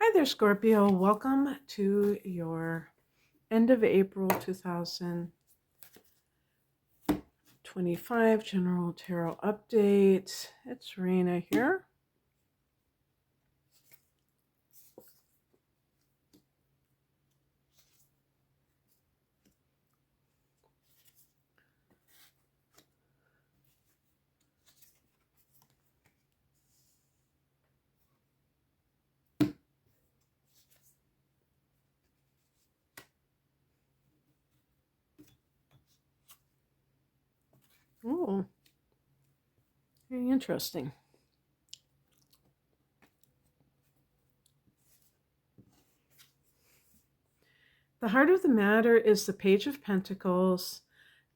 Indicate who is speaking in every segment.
Speaker 1: Hi there, Scorpio. Welcome to your end of April 2025 General Tarot Update. It's Rena here. Oh, very interesting. The heart of the matter is the Page of Pentacles.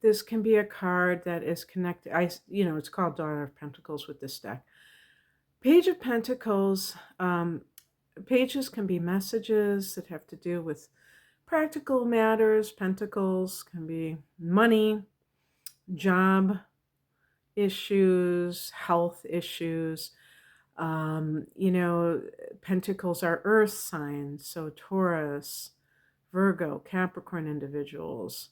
Speaker 1: This can be a card that is connected. It's called Daughter of Pentacles with this deck. Page of Pentacles. Pages can be messages that have to do with practical matters. Pentacles can be money, job issues, health issues. Pentacles are earth signs, so Taurus, Virgo, Capricorn individuals.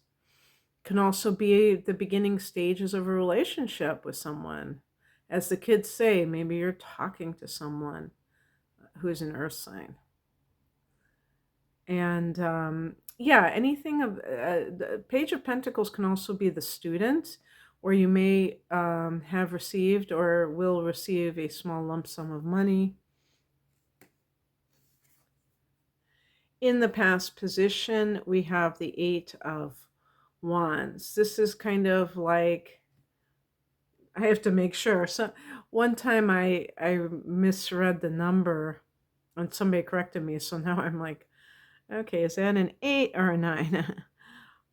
Speaker 1: Can also be the beginning stages of a relationship with someone. As the kids say, maybe you're talking to someone who's an earth sign. And anything of the Page of Pentacles can also be the student, or you may have received or will receive a small lump sum of money. In the past position, we have the Eight of Wands. This is kind of like, I have to make sure. So one time I misread the number and somebody corrected me. So now I'm like, okay, is that an 8 or a 9?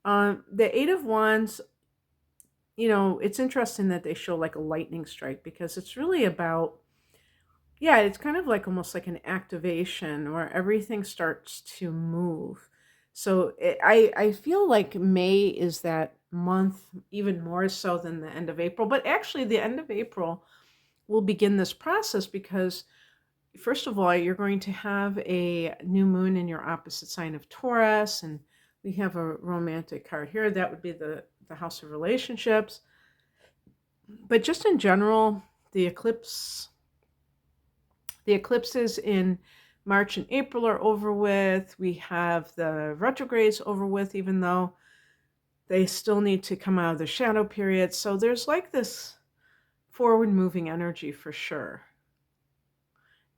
Speaker 1: The Eight of Wands, it's interesting that they show like a lightning strike, because it's really about, it's kind of like almost like an activation where everything starts to move. So I feel like May is that month even more so than the end of April. But actually, the end of April will begin this process because, first of all, you're going to have a new moon in your opposite sign of Taurus, and we have a romantic card here. That would be the house of relationships. But just in general, the eclipses in March and April are over with. We have the retrogrades over with, even though they still need to come out of the shadow period. So there's like this forward moving energy for sure.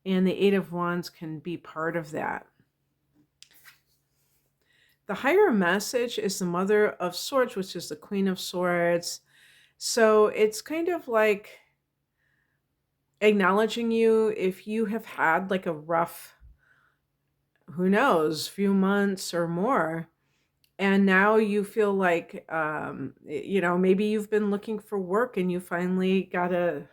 Speaker 1: And the Eight of Wands can be part of that. The higher message is the Mother of Swords, which is the Queen of Swords. So it's kind of like acknowledging you if you have had like a rough, who knows, few months or more. And now you feel like, maybe you've been looking for work and you finally got a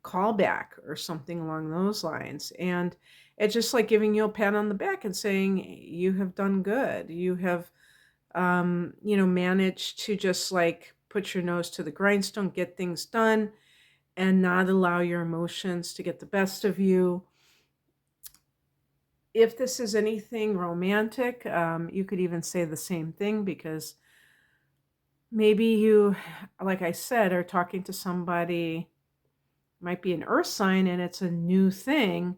Speaker 1: call back or something along those lines. And it's just like giving you a pat on the back and saying, you have done good. You have, managed to just like put your nose to the grindstone, get things done, and not allow your emotions to get the best of you. If this is anything romantic, you could even say the same thing, because maybe you, like I said, are talking to somebody, might be an earth sign, and it's a new thing.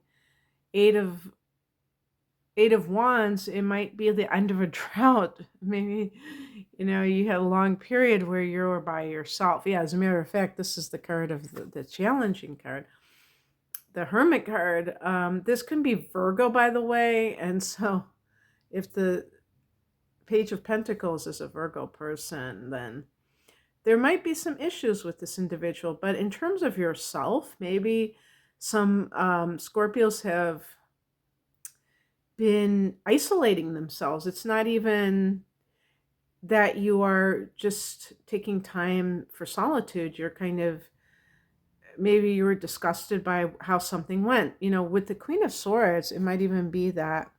Speaker 1: Eight of Wands, it might be the end of a drought. Maybe, you had a long period where you were by yourself. Yeah, as a matter of fact, this is the card of the challenging card. The Hermit card. This can be Virgo, by the way. And so if the Page of Pentacles is a Virgo person, then there might be some issues with this individual. But in terms of yourself, maybe some Scorpios have been isolating themselves. It's not even that you are just taking time for solitude. You're kind of, maybe you were disgusted by how something went. With the Queen of Swords, it might even be that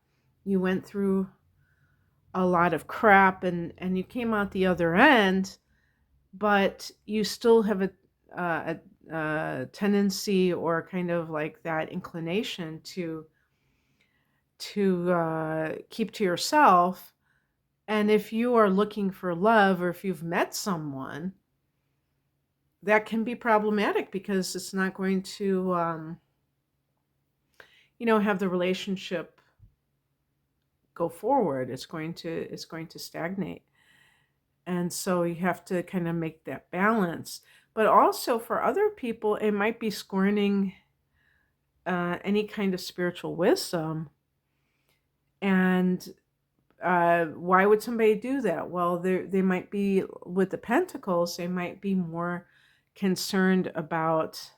Speaker 1: you went through a lot of crap and you came out the other end, but you still have a tendency, or kind of like that inclination to to keep to yourself. And if you are looking for love, or if you've met someone, that can be problematic because it's not going to, have the relationship go forward. It's going to stagnate. And so you have to kind of make that balance. But also for other people, it might be scorning any kind of spiritual wisdom. And why would somebody do that? Well, they might be, with the pentacles, they might be more concerned about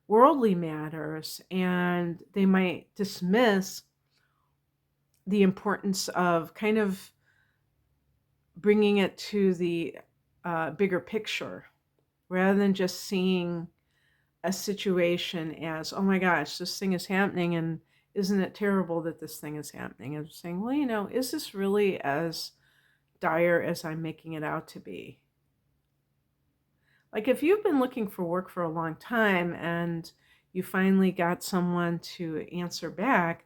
Speaker 1: worldly matters, and they might dismiss the importance of kind of bringing it to the bigger picture, rather than just seeing a situation as, oh my gosh, this thing is happening, and isn't it terrible that this thing is happening? And saying, well, is this really as dire as I'm making it out to be? Like if you've been looking for work for a long time and you finally got someone to answer back,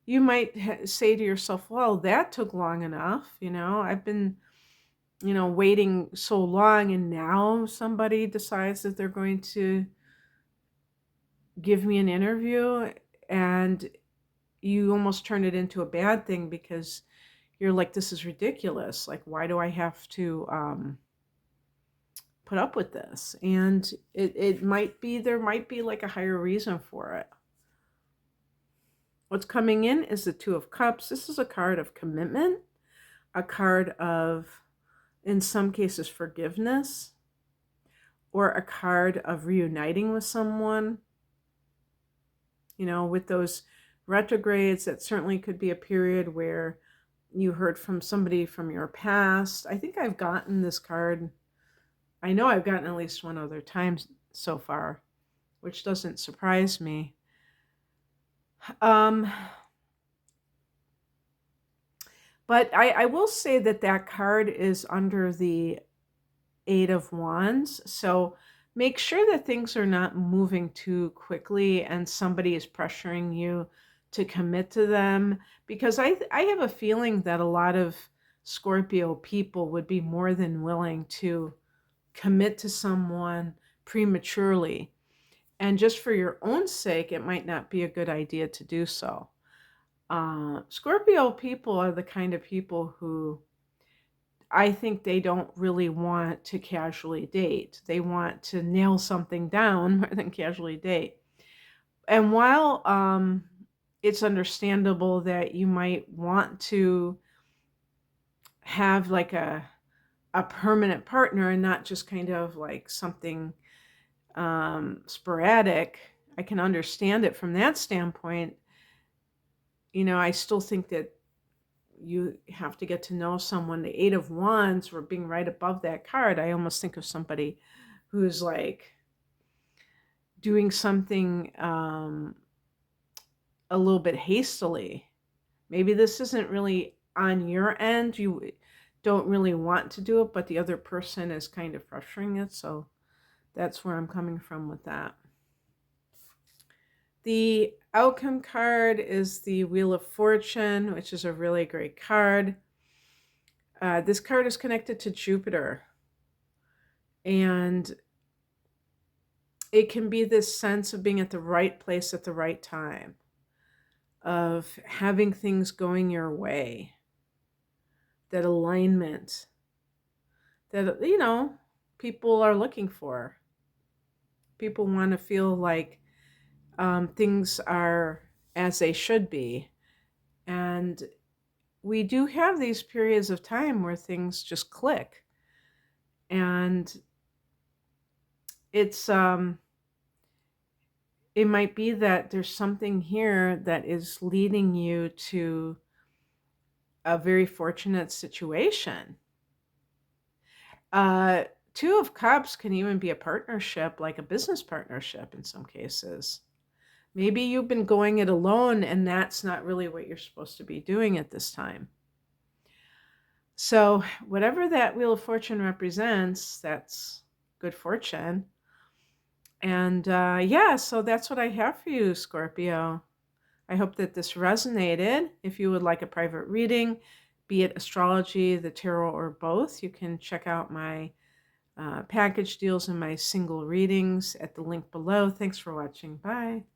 Speaker 1: you might say to yourself, well, that took long enough. I've been, waiting so long, and now somebody decides that they're going to give me an interview, and you almost turn it into a bad thing because you're like, this is ridiculous. Like, why do I have to put up with this? And there might be like a higher reason for it. What's coming in is the Two of Cups. This is a card of commitment, a card of, in some cases, forgiveness, or a card of reuniting with someone. With those retrogrades, that certainly could be a period where you heard from somebody from your past. I think I've gotten this card. I know I've gotten at least one other time so far, which doesn't surprise me. But I will say that card is under the Eight of Wands. So make sure that things are not moving too quickly and somebody is pressuring you to commit to them. Because I have a feeling that a lot of Scorpio people would be more than willing to commit to someone prematurely. And just for your own sake, it might not be a good idea to do so. Scorpio people are the kind of people who, I think, they don't really want to casually date. They want to nail something down more than casually date. And while it's understandable that you might want to have like a permanent partner and not just kind of like something sporadic, I can understand it from that standpoint. I still think that you have to get to know someone. The Eight of Wands, for being right above that card, I almost think of somebody who's like doing something a little bit hastily. Maybe this isn't really on your end. You don't really want to do it, but the other person is kind of pressuring it. So that's where I'm coming from with that. The outcome card is the Wheel of Fortune, which is a really great card. This card is connected to Jupiter. And it can be this sense of being at the right place at the right time, of having things going your way, that alignment that, people are looking for. People want to feel like things are as they should be. And we do have these periods of time where things just click. And it's it might be that there's something here that is leading you to a very fortunate situation. Two of Cups can even be a partnership, like a business partnership in some cases. Maybe you've been going it alone and that's not really what you're supposed to be doing at this time. So whatever that Wheel of Fortune represents, that's good fortune. And so that's what I have for you, Scorpio. I hope that this resonated. If you would like a private reading, be it astrology, the tarot, or both, you can check out my package deals and my single readings at the link below. Thanks for watching. Bye.